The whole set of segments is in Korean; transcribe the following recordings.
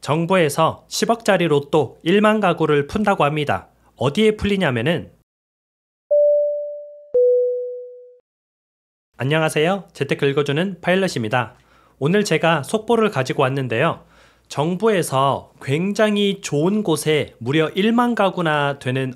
정부에서 10억짜리 로또 1만 가구를 푼다고 합니다. 어디에 풀리냐면은 안녕하세요. 재테크 읽어주는 파일럿입니다. 오늘 제가 속보를 가지고 왔는데요. 정부에서 굉장히 좋은 곳에 무려 1만 가구나 되는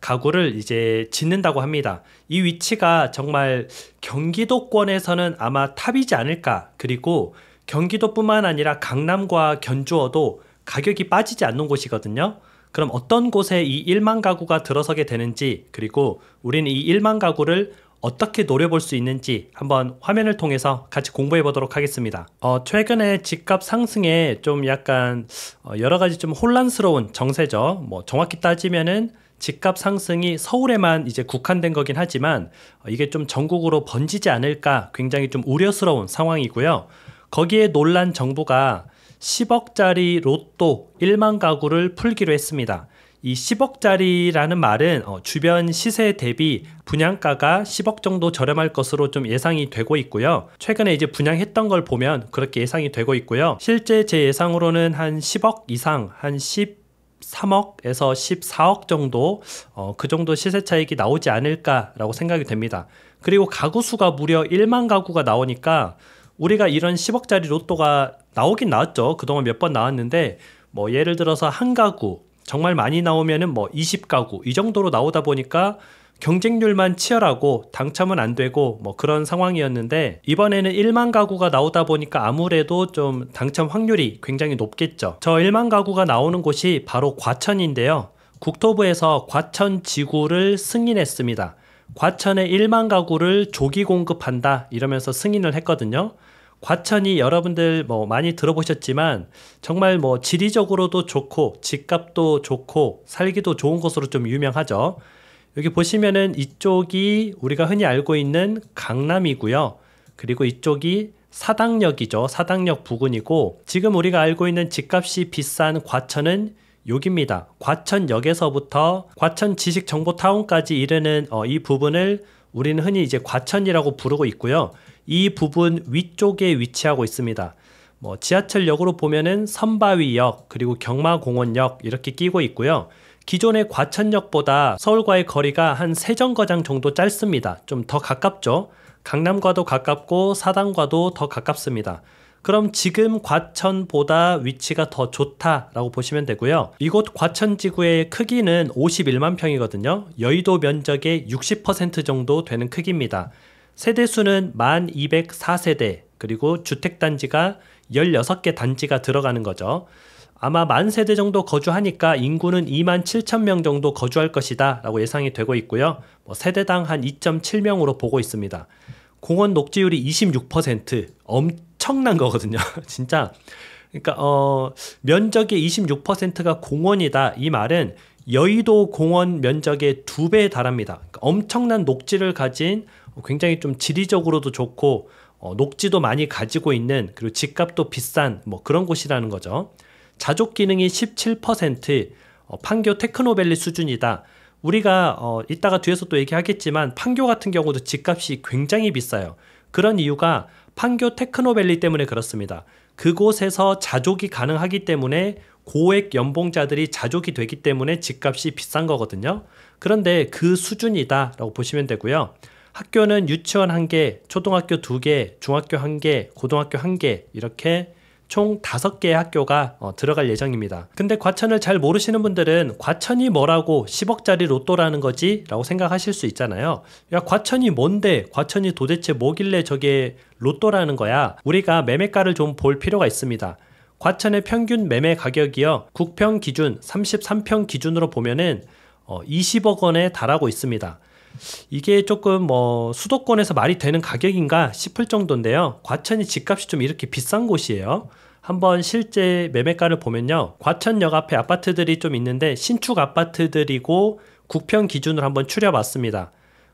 가구를 이제 짓는다고 합니다. 이 위치가 정말 경기도권에서는 아마 탑이지 않을까. 그리고 경기도뿐만 아니라 강남과 견주어도 가격이 빠지지 않는 곳이거든요. 그럼 어떤 곳에 이 1만 가구가 들어서게 되는지, 그리고 우리는 이 1만 가구를 어떻게 노려볼 수 있는지 한번 화면을 통해서 같이 공부해 보도록 하겠습니다. 최근에 집값 상승에 좀 약간 여러 가지 좀 혼란스러운 정세죠. 정확히 따지면은 집값 상승이 서울에만 이제 국한된 거긴 하지만 이게 좀 전국으로 번지지 않을까 굉장히 좀 우려스러운 상황이고요. 거기에 놀란 정부가 10억짜리 로또 1만 가구를 풀기로 했습니다. 이 10억짜리라는 말은 주변 시세 대비 분양가가 10억 정도 저렴할 것으로 좀 예상이 되고 있고요. 최근에 이제 분양했던 걸 보면 그렇게 예상이 되고 있고요. 실제 제 예상으로는 한 10억 이상, 한 13억에서 14억 정도 그 정도 시세 차익이 나오지 않을까라고 생각이 됩니다. 그리고 가구 수가 무려 1만 가구가 나오니까 우리가 이런 10억짜리 로또가 나오긴 나왔죠. 그동안 몇 번 나왔는데 예를 들어서 한 가구 정말 많이 나오면은 20가구 이 정도로 나오다 보니까 경쟁률만 치열하고 당첨은 안 되고 그런 상황이었는데, 이번에는 1만 가구가 나오다 보니까 아무래도 좀 당첨 확률이 굉장히 높겠죠. 저 1만 가구가 나오는 곳이 바로 과천인데요. 국토부에서 과천 지구를 승인했습니다. 과천에 1만 가구를 조기 공급한다 이러면서 승인을 했거든요. 과천이 여러분들 많이 들어보셨지만 정말 지리적으로도 좋고 집값도 좋고 살기도 좋은 곳으로 좀 유명하죠. 여기 보시면은 이쪽이 우리가 흔히 알고 있는 강남이고요. 그리고 이쪽이 사당역이죠. 사당역 부근이고, 지금 우리가 알고 있는 집값이 비싼 과천은 여기입니다. 과천역에서부터 과천 지식정보타운까지 이르는 이 부분을 우리는 흔히 이제 과천이라고 부르고 있고요. 이 부분 위쪽에 위치하고 있습니다. 지하철역으로 보면은 선바위역 그리고 경마공원역 이렇게 끼고 있고요. 기존의 과천역보다 서울과의 거리가 한 세정거장 정도 짧습니다. 좀 더 가깝죠. 강남과도 가깝고 사당과도 더 가깝습니다. 그럼 지금 과천보다 위치가 더 좋다라고 보시면 되고요. 이곳 과천지구의 크기는 51만 평이거든요. 여의도 면적의 60% 정도 되는 크기입니다. 세대수는 1204세대, 그리고 주택단지가 16개 단지가 들어가는 거죠. 아마 10,000세대 정도 거주하니까 인구는 27,000명 정도 거주할 것이다 라고 예상이 되고 있고요. 세대당 한 2.7명으로 보고 있습니다. 공원 녹지율이 26%, 엄청난 거거든요. 진짜. 그러니까 면적의 26%가 공원이다. 이 말은 여의도 공원 면적의 2배에 달합니다. 그러니까 엄청난 녹지를 가진, 굉장히 좀 지리적으로도 좋고 녹지도 많이 가지고 있는, 그리고 집값도 비싼 그런 곳이라는 거죠. 자족 기능이 17%, 판교 테크노밸리 수준이다. 우리가 이따가 뒤에서 또 얘기하겠지만 판교 같은 경우도 집값이 굉장히 비싸요. 그런 이유가 판교 테크노밸리 때문에 그렇습니다. 그곳에서 자족이 가능하기 때문에 고액 연봉자들이 자족이 되기 때문에 집값이 비싼 거거든요. 그런데 그 수준이다 라고 보시면 되고요. 학교는 유치원 1개, 초등학교 2개, 중학교 1개, 고등학교 1개 이렇게 총 5개의 학교가 들어갈 예정입니다. 근데 과천을 잘 모르시는 분들은 과천이 뭐라고 10억짜리 로또라는 거지? 라고 생각하실 수 있잖아요. 야, 과천이 뭔데? 과천이 도대체 뭐길래 저게 로또라는 거야? 우리가 매매가를 좀 볼 필요가 있습니다. 과천의 평균 매매 가격이요, 국평 기준 33평 기준으로 보면은 20억 원에 달하고 있습니다. 이게 조금 수도권에서 말이 되는 가격인가 싶을 정도인데요. 과천이 집값이 좀 이렇게 비싼 곳이에요. 한번 실제 매매가를 보면요, 과천역 앞에 아파트들이 좀 있는데 신축 아파트들이고 국평 기준으로 한번 추려봤습니다.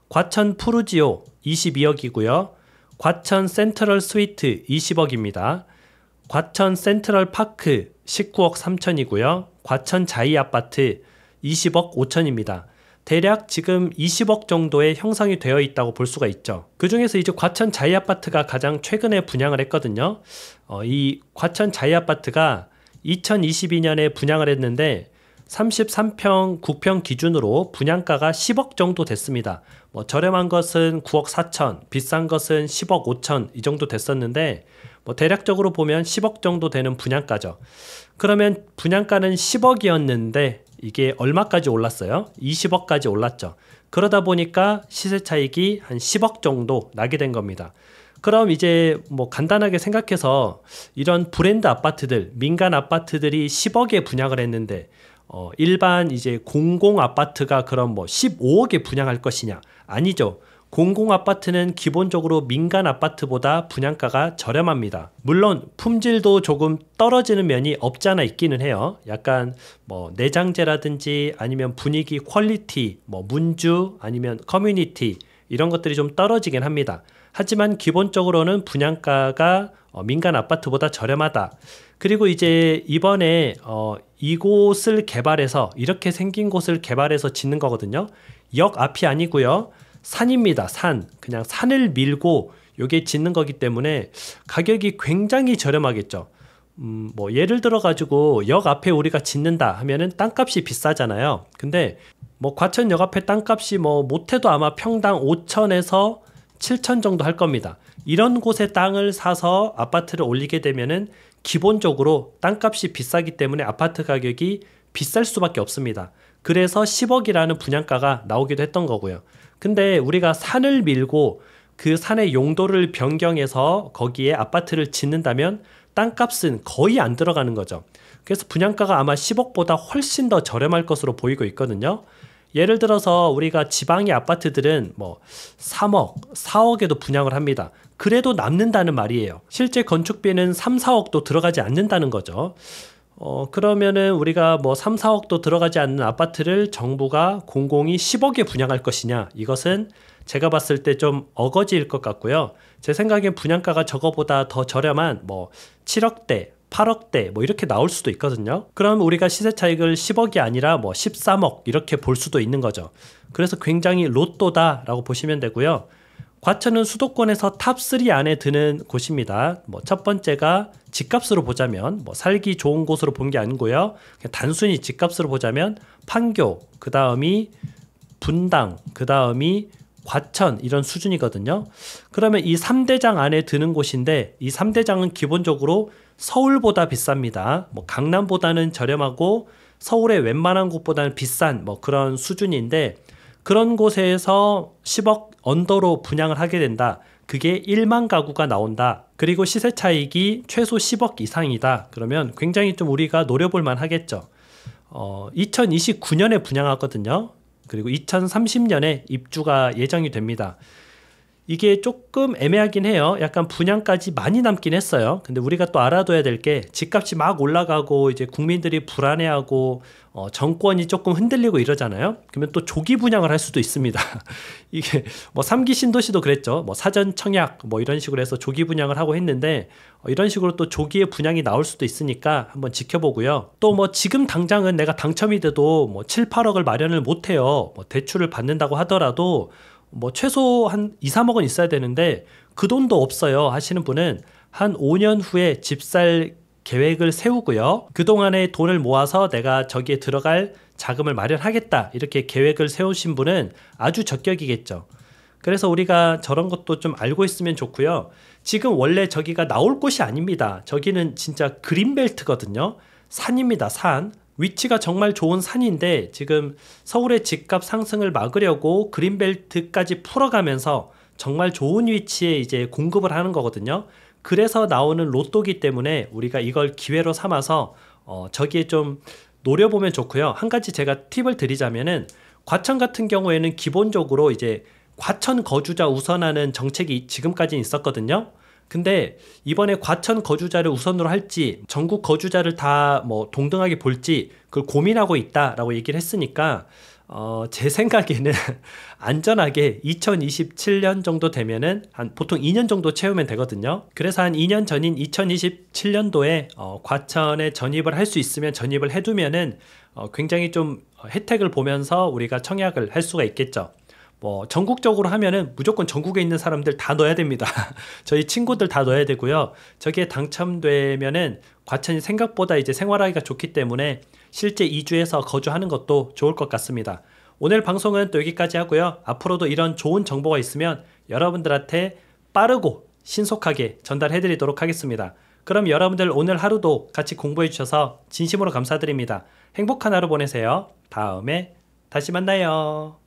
과천 푸르지오 22억이고요. 과천 센트럴 스위트 20억입니다. 과천 센트럴 파크 19억 3천이고요. 과천 자이 아파트 20억 5천입니다. 대략 지금 20억 정도의 형성이 되어 있다고 볼 수가 있죠. 그 중에서 이제 과천 자이아파트가 가장 최근에 분양을 했거든요. 이 과천 자이아파트가 2022년에 분양을 했는데 33평, 9평 기준으로 분양가가 10억 정도 됐습니다. 뭐 저렴한 것은 9억 4천, 비싼 것은 10억 5천 이 정도 됐었는데 뭐 대략적으로 보면 10억 정도 되는 분양가죠. 그러면 분양가는 10억이었는데 이게 얼마까지 올랐어요? 20억까지 올랐죠. 그러다 보니까 시세 차익이 한 10억 정도 나게 된 겁니다. 그럼 이제 뭐 간단하게 생각해서 이런 브랜드 아파트들, 민간 아파트들이 10억에 분양을 했는데 일반 이제 공공 아파트가 그럼 뭐 15억에 분양할 것이냐? 아니죠. 공공 아파트는 기본적으로 민간 아파트보다 분양가가 저렴합니다. 물론 품질도 조금 떨어지는 면이 없지 않아 있기는 해요. 약간 뭐 내장재라든지 아니면 분위기 퀄리티, 뭐 문주 아니면 커뮤니티 이런 것들이 좀 떨어지긴 합니다. 하지만 기본적으로는 분양가가 민간 아파트보다 저렴하다. 그리고 이제 이번에 이곳을 개발해서 이렇게 생긴 곳을 개발해서 짓는 거거든요. 역 앞이 아니고요. 산입니다. 산. 그냥 산을 밀고 요게 짓는 거기 때문에 가격이 굉장히 저렴하겠죠. 뭐 예를 들어 가지고 역 앞에 우리가 짓는다 하면은 땅값이 비싸잖아요. 근데 뭐 과천역 앞에 땅값이 뭐 못해도 아마 평당 5천에서 7천 정도 할 겁니다. 이런 곳에 땅을 사서 아파트를 올리게 되면은 기본적으로 땅값이 비싸기 때문에 아파트 가격이 비쌀 수밖에 없습니다. 그래서 10억이라는 분양가가 나오기도 했던 거고요. 근데 우리가 산을 밀고 그 산의 용도를 변경해서 거기에 아파트를 짓는다면 땅값은 거의 안 들어가는 거죠. 그래서 분양가가 아마 10억보다 훨씬 더 저렴할 것으로 보이고 있거든요. 예를 들어서 우리가 지방의 아파트들은 뭐 3억, 4억에도 분양을 합니다. 그래도 남는다는 말이에요. 실제 건축비는 3, 4억도 들어가지 않는다는 거죠. 그러면은 우리가 뭐 3, 4억도 들어가지 않는 아파트를 정부가 공공이 10억에 분양할 것이냐? 이것은 제가 봤을 때 좀 어거지일 것 같고요. 제 생각엔 분양가가 저거보다 더 저렴한 뭐 7억대, 8억대 뭐 이렇게 나올 수도 있거든요. 그럼 우리가 시세 차익을 10억이 아니라 뭐 13억 이렇게 볼 수도 있는 거죠. 그래서 굉장히 로또다라고 보시면 되고요. 과천은 수도권에서 탑3 안에 드는 곳입니다. 뭐 첫 번째가 집값으로 보자면 뭐 살기 좋은 곳으로 본 게 아니고요. 그냥 단순히 집값으로 보자면 판교, 그 다음이 분당, 그 다음이 과천 이런 수준이거든요. 그러면 이 3대장 안에 드는 곳인데 이 3대장은 기본적으로 서울보다 비쌉니다. 뭐 강남보다는 저렴하고 서울의 웬만한 곳보다는 비싼 뭐 그런 수준인데 그런 곳에서 10억 언더로 분양을 하게 된다. 그게 1만 가구가 나온다. 그리고 시세 차익이 최소 10억 이상이다. 그러면 굉장히 좀 우리가 노려볼 만 하겠죠. 2029년에 분양하거든요. 그리고 2030년에 입주가 예정이 됩니다. 이게 조금 애매하긴 해요. 약간 분양까지 많이 남긴 했어요. 근데 우리가 또 알아둬야 될 게 집값이 막 올라가고 이제 국민들이 불안해하고 정권이 조금 흔들리고 이러잖아요. 그러면 또 조기 분양을 할 수도 있습니다. 이게 뭐 3기 신도시도 그랬죠. 뭐 사전 청약 뭐 이런 식으로 해서 조기 분양을 하고 했는데 이런 식으로 또 조기에 분양이 나올 수도 있으니까 한번 지켜보고요. 또 뭐 지금 당장은 내가 당첨이 돼도 뭐 7, 8억을 마련을 못 해요. 뭐 대출을 받는다고 하더라도 뭐 최소 한 2, 3억은 있어야 되는데 그 돈도 없어요 하시는 분은 한 5년 후에 집 살 계획을 세우고요. 그동안에 돈을 모아서 내가 저기에 들어갈 자금을 마련하겠다 이렇게 계획을 세우신 분은 아주 적격이겠죠. 그래서 우리가 저런 것도 좀 알고 있으면 좋고요. 지금 원래 저기가 나올 곳이 아닙니다. 저기는 진짜 그린벨트거든요. 산입니다. 산. 위치가 정말 좋은 산인데 지금 서울의 집값 상승을 막으려고 그린벨트까지 풀어가면서 정말 좋은 위치에 이제 공급을 하는 거거든요. 그래서 나오는 로또기 때문에 우리가 이걸 기회로 삼아서 저기에 좀 노려보면 좋고요. 한 가지 제가 팁을 드리자면은 과천 같은 경우에는 기본적으로 이제 과천 거주자 우선하는 정책이 지금까지 있었거든요. 근데 이번에 과천 거주자를 우선으로 할지 전국 거주자를 다 뭐 동등하게 볼지 그걸 고민하고 있다라고 얘기를 했으니까 제 생각에는 안전하게 2027년 정도 되면은 한 보통 2년 정도 채우면 되거든요. 그래서 한 2년 전인 2027년도에 과천에 전입을 할 수 있으면 전입을 해두면은 굉장히 좀 혜택을 보면서 우리가 청약을 할 수가 있겠죠. 뭐 전국적으로 하면은 무조건 전국에 있는 사람들 다 넣어야 됩니다. 저희 친구들 다 넣어야 되고요. 저기에 당첨되면은 과천이 생각보다 이제 생활하기가 좋기 때문에 실제 이주해서 거주하는 것도 좋을 것 같습니다. 오늘 방송은 또 여기까지 하고요. 앞으로도 이런 좋은 정보가 있으면 여러분들한테 빠르고 신속하게 전달해 드리도록 하겠습니다. 그럼 여러분들 오늘 하루도 같이 공부해 주셔서 진심으로 감사드립니다. 행복한 하루 보내세요. 다음에 다시 만나요.